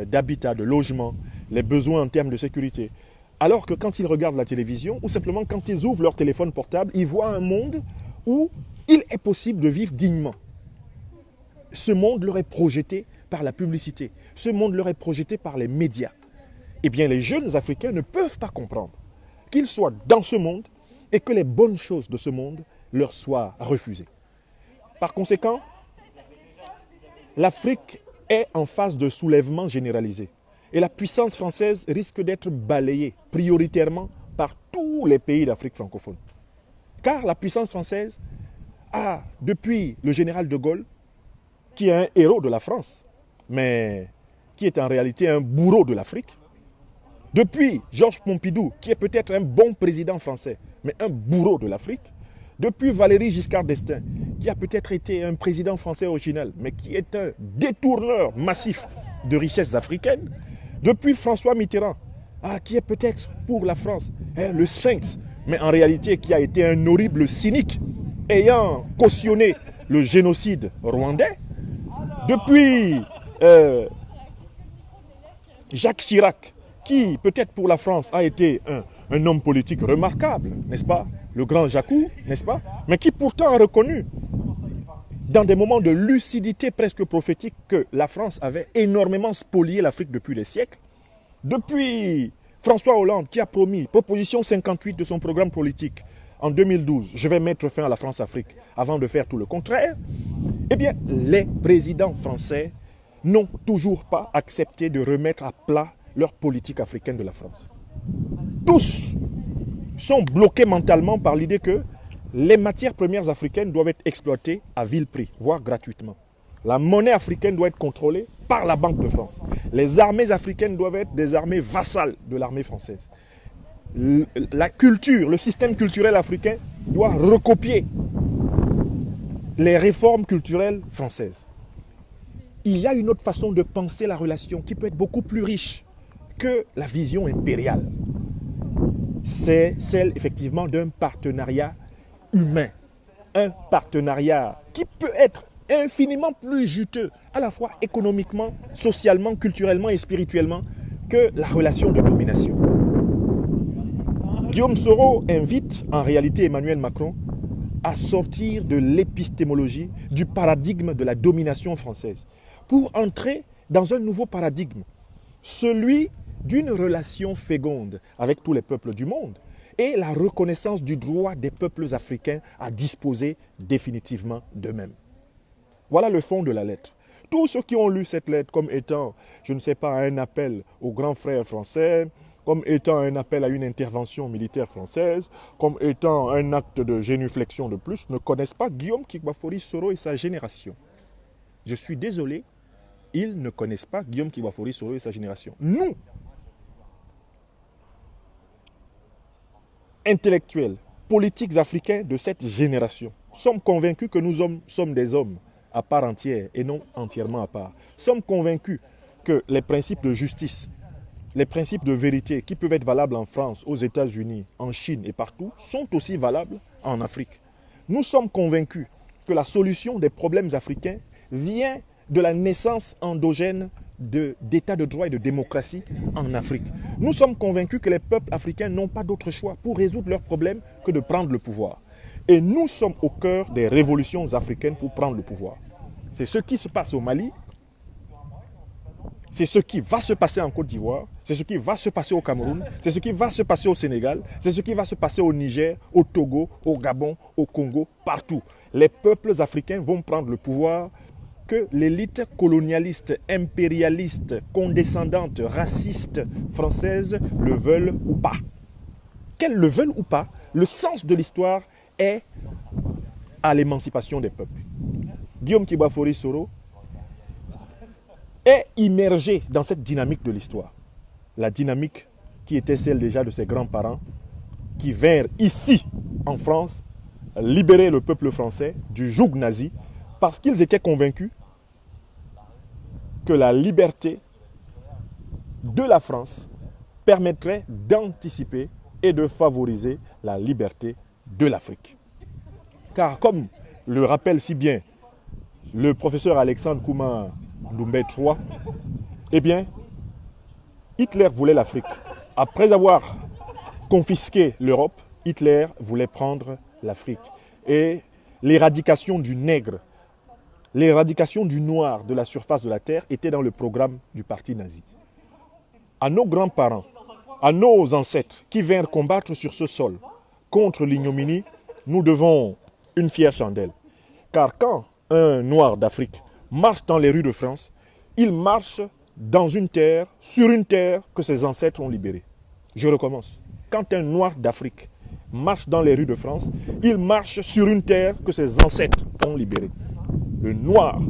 d'habitat, de logement, les besoins en termes de sécurité. Alors que quand ils regardent la télévision, ou simplement quand ils ouvrent leur téléphone portable, ils voient un monde où il est possible de vivre dignement. Ce monde leur est projeté par la publicité. Ce monde leur est projeté par les médias. Eh bien, les jeunes Africains ne peuvent pas comprendre qu'ils soient dans ce monde et que les bonnes choses de ce monde leur soient refusées. Par conséquent, l'Afrique est en phase de soulèvement généralisé. Et la puissance française risque d'être balayée prioritairement par tous les pays d'Afrique francophone. Car la puissance française a, depuis le général de Gaulle, qui est un héros de la France, mais qui est en réalité un bourreau de l'Afrique, depuis Georges Pompidou, qui est peut-être un bon président français, mais un bourreau de l'Afrique, depuis Valéry Giscard d'Estaing, qui a peut-être été un président français original, mais qui est un détourneur massif de richesses africaines, depuis François Mitterrand, qui est peut-être pour la France le sphinx, mais en réalité qui a été un horrible cynique, ayant cautionné le génocide rwandais, depuis Jacques Chirac, qui peut-être pour la France a été un homme politique remarquable, n'est-ce pas? Le grand Jacou, n'est-ce pas? Mais qui pourtant a reconnu, dans des moments de lucidité presque prophétique, que la France avait énormément spolié l'Afrique depuis des siècles. Depuis François Hollande, qui a promis, proposition 58 de son programme politique, en 2012, je vais mettre fin à la France-Afrique, avant de faire tout le contraire. Eh bien, les présidents français n'ont toujours pas accepté de remettre à plat leur politique africaine de la France. Tous sont bloqués mentalement par l'idée que les matières premières africaines doivent être exploitées à vil prix, voire gratuitement. La monnaie africaine doit être contrôlée par la Banque de France. Les armées africaines doivent être des armées vassales de l'armée française. La culture, le système culturel africain doit recopier les réformes culturelles françaises. Il y a une autre façon de penser la relation qui peut être beaucoup plus riche que la vision impériale. C'est celle effectivement d'un partenariat humain. Un partenariat qui peut être infiniment plus juteux, à la fois économiquement, socialement, culturellement et spirituellement, que la relation de domination. Guillaume Soro invite en réalité Emmanuel Macron à sortir de l'épistémologie, du paradigme de la domination française, pour entrer dans un nouveau paradigme, celui d'une relation féconde avec tous les peuples du monde et la reconnaissance du droit des peuples africains à disposer définitivement d'eux-mêmes. Voilà le fond de la lettre. Tous ceux qui ont lu cette lettre comme étant, je ne sais pas, un appel aux grands frères français, comme étant un appel à une intervention militaire française, comme étant un acte de génuflexion de plus, ne connaissent pas Guillaume Kigbafori Soro et sa génération. Je suis désolé, ils ne connaissent pas Guillaume Kigbafori Soro et sa génération. Nous, intellectuels, politiques africains de cette génération, sommes convaincus que nous sommes des hommes à part entière et non entièrement à part. Sommes convaincus que les principes de justice, les principes de vérité qui peuvent être valables en France, aux États-Unis, en Chine et partout, sont aussi valables en Afrique. Nous sommes convaincus que la solution des problèmes africains vient de la naissance endogène d'état de droit et de démocratie en Afrique. Nous sommes convaincus que les peuples africains n'ont pas d'autre choix pour résoudre leurs problèmes que de prendre le pouvoir. Et nous sommes au cœur des révolutions africaines pour prendre le pouvoir. C'est ce qui se passe au Mali, c'est ce qui va se passer en Côte d'Ivoire, c'est ce qui va se passer au Cameroun, c'est ce qui va se passer au Sénégal, c'est ce qui va se passer au Niger, au Togo, au Gabon, au Congo, partout. Les peuples africains vont prendre le pouvoir que l'élite colonialiste, impérialiste, condescendante, raciste française le veulent ou pas. Qu'elles le veulent ou pas, le sens de l'histoire est à l'émancipation des peuples. Guillaume Kigbafori Soro est immergé dans cette dynamique de l'histoire. La dynamique qui était celle déjà de ses grands-parents qui vinrent ici, en France, libérer le peuple français du joug nazi parce qu'ils étaient convaincus que la liberté de la France permettrait d'anticiper et de favoriser la liberté de l'Afrique. Car comme le rappelle si bien le professeur Alexandre Kouma Doumbé III, eh bien, Hitler voulait l'Afrique. Après avoir confisqué l'Europe, Hitler voulait prendre l'Afrique. Et l'éradication du nègre, l'éradication du noir de la surface de la terre était dans le programme du parti nazi. À nos grands-parents, à nos ancêtres qui vinrent combattre sur ce sol contre l'ignominie, nous devons une fière chandelle. Car quand un noir d'Afrique marche dans les rues de France, il marche dans une terre, sur une terre que ses ancêtres ont libérée. Je recommence. Quand un noir d'Afrique marche dans les rues de France, il marche sur une terre que ses ancêtres ont libérée. Le noir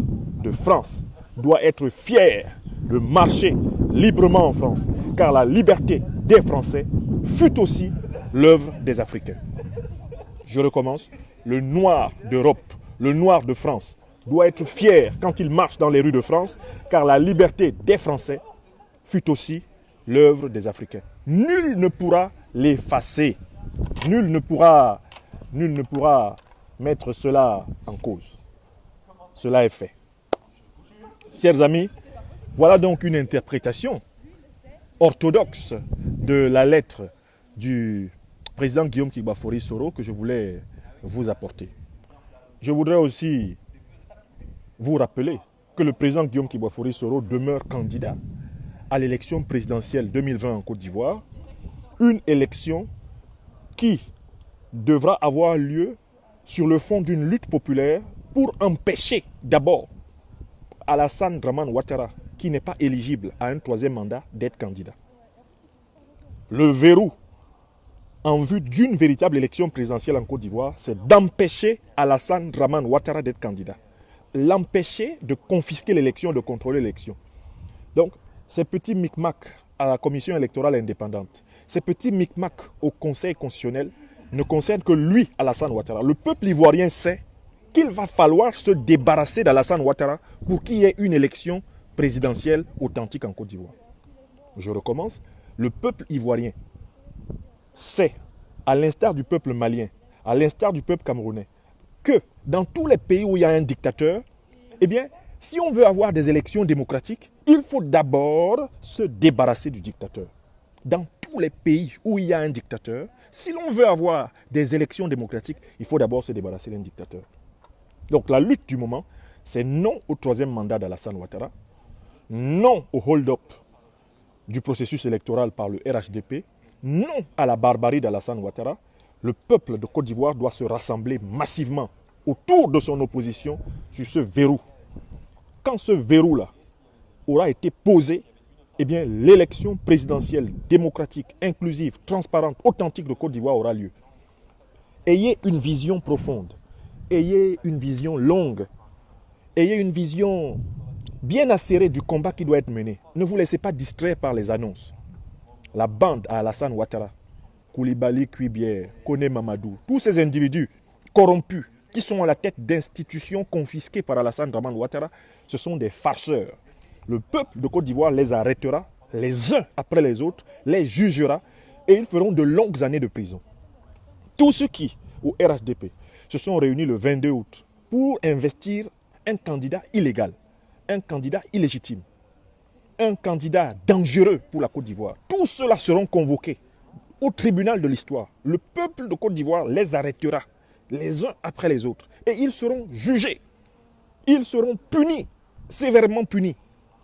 de France doit être fier de marcher librement en France, car la liberté des Français fut aussi l'œuvre des Africains. Je recommence. Le noir d'Europe, le noir de France, doit être fier quand il marche dans les rues de France, car la liberté des Français fut aussi l'œuvre des Africains. Nul ne pourra l'effacer. Nul ne pourra mettre cela en cause. Cela est fait. Chers amis, voilà donc une interprétation orthodoxe de la lettre du président Guillaume Kigbafori Soro que je voulais vous apporter. Je voudrais aussi vous rappeler que le président Guillaume Kigbafori Soro demeure candidat à l'élection présidentielle 2020 en Côte d'Ivoire, une élection qui devra avoir lieu sur le fond d'une lutte populaire pour empêcher d'abord Alassane Dramane Ouattara, qui n'est pas éligible à un troisième mandat, d'être candidat. Le verrou en vue d'une véritable élection présidentielle en Côte d'Ivoire, c'est d'empêcher Alassane Dramane Ouattara d'être candidat. L'empêcher de confisquer l'élection, de contrôler l'élection. Donc, ces petits micmacs à la commission électorale indépendante, ces petits micmacs au Conseil constitutionnel ne concernent que lui, Alassane Ouattara. Le peuple ivoirien sait qu'il va falloir se débarrasser d'Alassane Ouattara pour qu'il y ait une élection présidentielle authentique en Côte d'Ivoire. Je recommence. Le peuple ivoirien sait, à l'instar du peuple malien, à l'instar du peuple camerounais, que dans tous les pays où il y a un dictateur, eh bien, si on veut avoir des élections démocratiques, il faut d'abord se débarrasser du dictateur. Dans tous les pays où il y a un dictateur, si l'on veut avoir des élections démocratiques, il faut d'abord se débarrasser d'un dictateur. Donc la lutte du moment, c'est non au troisième mandat d'Alassane Ouattara, non au hold-up du processus électoral par le RHDP, non à la barbarie d'Alassane Ouattara. Le peuple de Côte d'Ivoire doit se rassembler massivement autour de son opposition sur ce verrou. Quand ce verrou-là aura été posé, eh bien, l'élection présidentielle démocratique, inclusive, transparente, authentique de Côte d'Ivoire aura lieu. Ayez une vision profonde, ayez une vision longue, ayez une vision bien acérée du combat qui doit être mené. Ne vous laissez pas distraire par les annonces. La bande à Alassane Ouattara, Koulibaly Kuibière, Kone Mamadou, tous ces individus corrompus qui sont à la tête d'institutions confisquées par Alassane Draman Ouattara, ce sont des farceurs. Le peuple de Côte d'Ivoire les arrêtera, les uns après les autres, les jugera et ils feront de longues années de prison. Tous ceux qui, au RHDP, se sont réunis le 22 août pour investir un candidat illégal, un candidat illégitime, un candidat dangereux pour la Côte d'Ivoire, tous ceux-là seront convoqués au tribunal de l'histoire. Le peuple de Côte d'Ivoire les arrêtera, les uns après les autres, et ils seront jugés. Ils seront punis, sévèrement punis,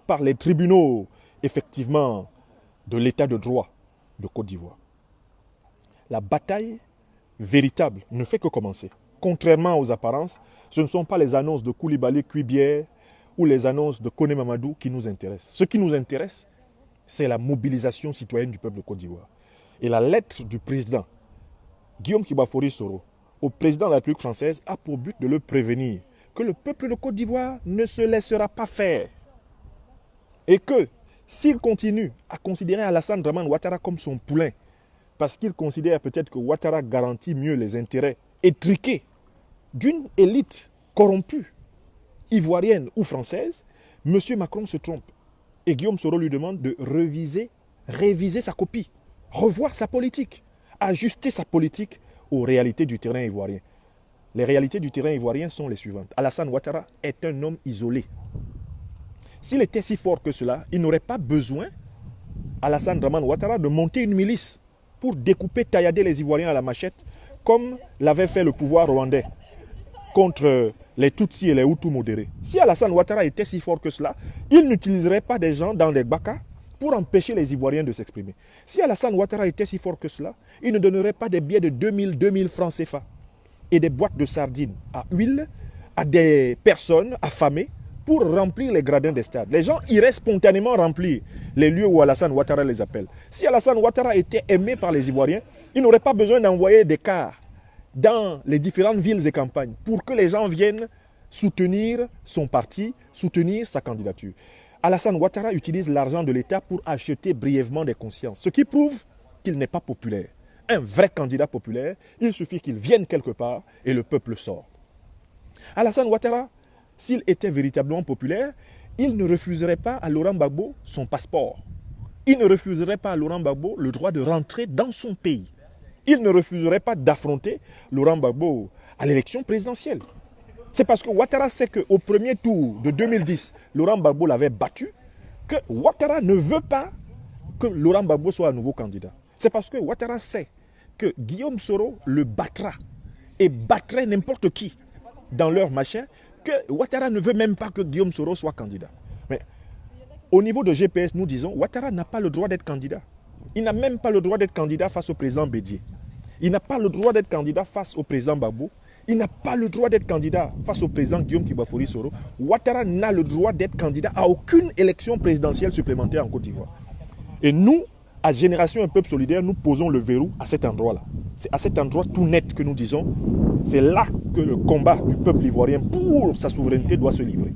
par les tribunaux, effectivement, de l'état de droit de Côte d'Ivoire. La bataille véritable ne fait que commencer. Contrairement aux apparences, ce ne sont pas les annonces de Koulibaly Kuibière ou les annonces de Kone Mamadou qui nous intéressent. Ce qui nous intéresse, c'est la mobilisation citoyenne du peuple de Côte d'Ivoire. Et la lettre du président Guillaume Kibafori Soro au président de la République française a pour but de le prévenir que le peuple de Côte d'Ivoire ne se laissera pas faire. Et que s'il continue à considérer Alassane Draman Ouattara comme son poulain, parce qu'il considère peut-être que Ouattara garantit mieux les intérêts étriqués d'une élite corrompue, ivoirienne ou française, M. Macron se trompe. Et Guillaume Soro lui demande de réviser sa copie, revoir sa politique, ajuster sa politique aux réalités du terrain ivoirien. Les réalités du terrain ivoirien sont les suivantes. Alassane Ouattara est un homme isolé. S'il était si fort que cela, il n'aurait pas besoin, Alassane Draman Ouattara, de monter une milice pour découper, taillader les Ivoiriens à la machette, comme l'avait fait le pouvoir rwandais contre les Tutsis et les Hutus modérés. Si Alassane Ouattara était si fort que cela, il n'utiliserait pas des gens dans les bakas pour empêcher les Ivoiriens de s'exprimer. Si Alassane Ouattara était si fort que cela, il ne donnerait pas des billets de 2000 francs CFA et des boîtes de sardines à huile à des personnes affamées pour remplir les gradins des stades. Les gens iraient spontanément remplir les lieux où Alassane Ouattara les appelle. Si Alassane Ouattara était aimé par les Ivoiriens, il n'aurait pas besoin d'envoyer des cars dans les différentes villes et campagnes pour que les gens viennent soutenir son parti, soutenir sa candidature. Alassane Ouattara utilise l'argent de l'État pour acheter brièvement des consciences, ce qui prouve qu'il n'est pas populaire. Un vrai candidat populaire, il suffit qu'il vienne quelque part et le peuple sort. Alassane Ouattara, s'il était véritablement populaire, il ne refuserait pas à Laurent Gbagbo son passeport. Il ne refuserait pas à Laurent Gbagbo le droit de rentrer dans son pays. Il ne refuserait pas d'affronter Laurent Gbagbo à l'élection présidentielle. C'est parce que Ouattara sait qu'au premier tour de 2010, Laurent Gbagbo l'avait battu, que Ouattara ne veut pas que Laurent Gbagbo soit à nouveau candidat. C'est parce que Ouattara sait que Guillaume Soro le battra et battrait n'importe qui dans leur machin, que Ouattara ne veut même pas que Guillaume Soro soit candidat. Mais au niveau de GPS, nous disons, Ouattara n'a pas le droit d'être candidat. Il n'a même pas le droit d'être candidat face au président Bédié. Il n'a pas le droit d'être candidat face au président Gbagbo. Il n'a pas le droit d'être candidat face au président Guillaume Kibafori Soro. Ouattara n'a le droit d'être candidat à aucune élection présidentielle supplémentaire en Côte d'Ivoire. Et nous, à Génération Un Peuple Solidaire, nous posons le verrou à cet endroit-là. C'est à cet endroit tout net que nous disons, c'est là que le combat du peuple ivoirien pour sa souveraineté doit se livrer.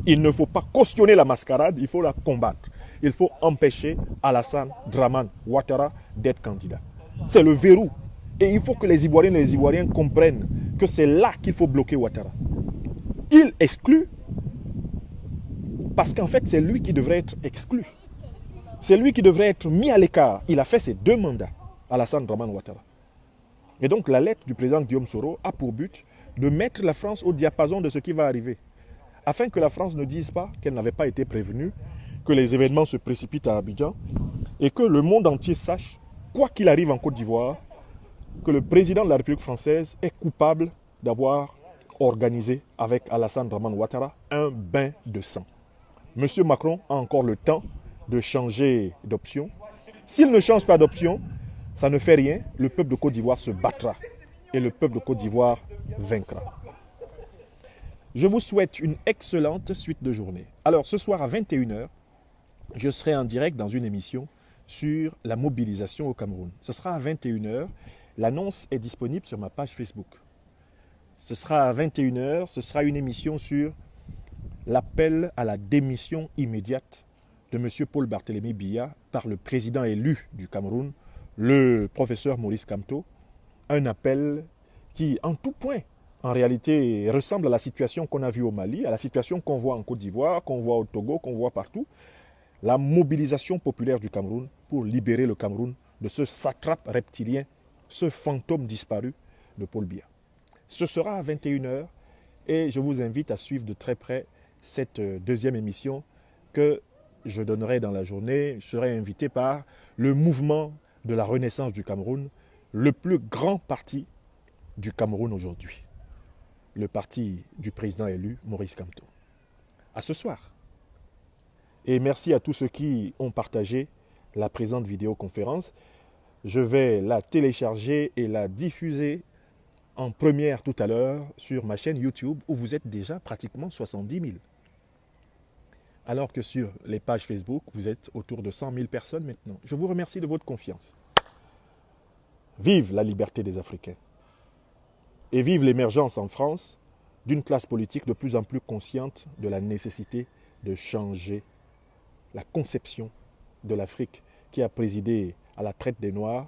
Il ne faut pas cautionner la mascarade, il faut la combattre. Il faut empêcher Alassane Draman Ouattara d'être candidat. C'est le verrou. Et il faut que les Ivoiriennes et les Ivoiriens comprennent que c'est là qu'il faut bloquer Ouattara. Il exclut parce qu'en fait, c'est lui qui devrait être exclu. C'est lui qui devrait être mis à l'écart. Il a fait ses 2 mandats, Alassane Draman Ouattara. Et donc la lettre du président Guillaume Soro a pour but de mettre la France au diapason de ce qui va arriver, afin que la France ne dise pas qu'elle n'avait pas été prévenue, que les événements se précipitent à Abidjan, et que le monde entier sache, quoi qu'il arrive en Côte d'Ivoire, que le président de la République française est coupable d'avoir organisé avec Alassane Draman Ouattara un bain de sang. M. Macron a encore le temps de changer d'option. S'il ne change pas d'option, ça ne fait rien, le peuple de Côte d'Ivoire se battra et le peuple de Côte d'Ivoire vaincra. Je vous souhaite une excellente suite de journée. Alors ce soir à 21h, je serai en direct dans une émission sur la mobilisation au Cameroun. Ce sera à 21 heures. L'annonce est disponible sur ma page Facebook. Ce sera à 21 heures. Ce sera une émission sur l'appel à la démission immédiate de M. Paul Barthélémy Biya par le président élu du Cameroun, le professeur Maurice Kamto. Un appel qui, en tout point, en réalité, ressemble à la situation qu'on a vue au Mali, à la situation qu'on voit en Côte d'Ivoire, qu'on voit au Togo, qu'on voit partout. La mobilisation populaire du Cameroun pour libérer le Cameroun de ce satrape reptilien, ce fantôme disparu de Paul Biya. Ce sera à 21 heures et je vous invite à suivre de très près cette deuxième émission que je donnerai dans la journée. Je serai invité par le mouvement de la Renaissance du Cameroun, le plus grand parti du Cameroun aujourd'hui, le parti du président élu Maurice Kamto. À ce soir. Et merci à tous ceux qui ont partagé la présente vidéoconférence. Je vais la télécharger et la diffuser en première tout à l'heure sur ma chaîne YouTube où vous êtes déjà pratiquement 70 000. Alors que sur les pages Facebook, vous êtes autour de 100 000 personnes maintenant. Je vous remercie de votre confiance. Vive la liberté des Africains. Et vive l'émergence en France d'une classe politique de plus en plus consciente de la nécessité de changer la conception de l'Afrique qui a présidé à la traite des Noirs,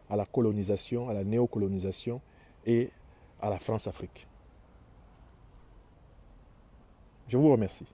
à la colonisation, à la néocolonisation et à la France-Afrique. Je vous remercie.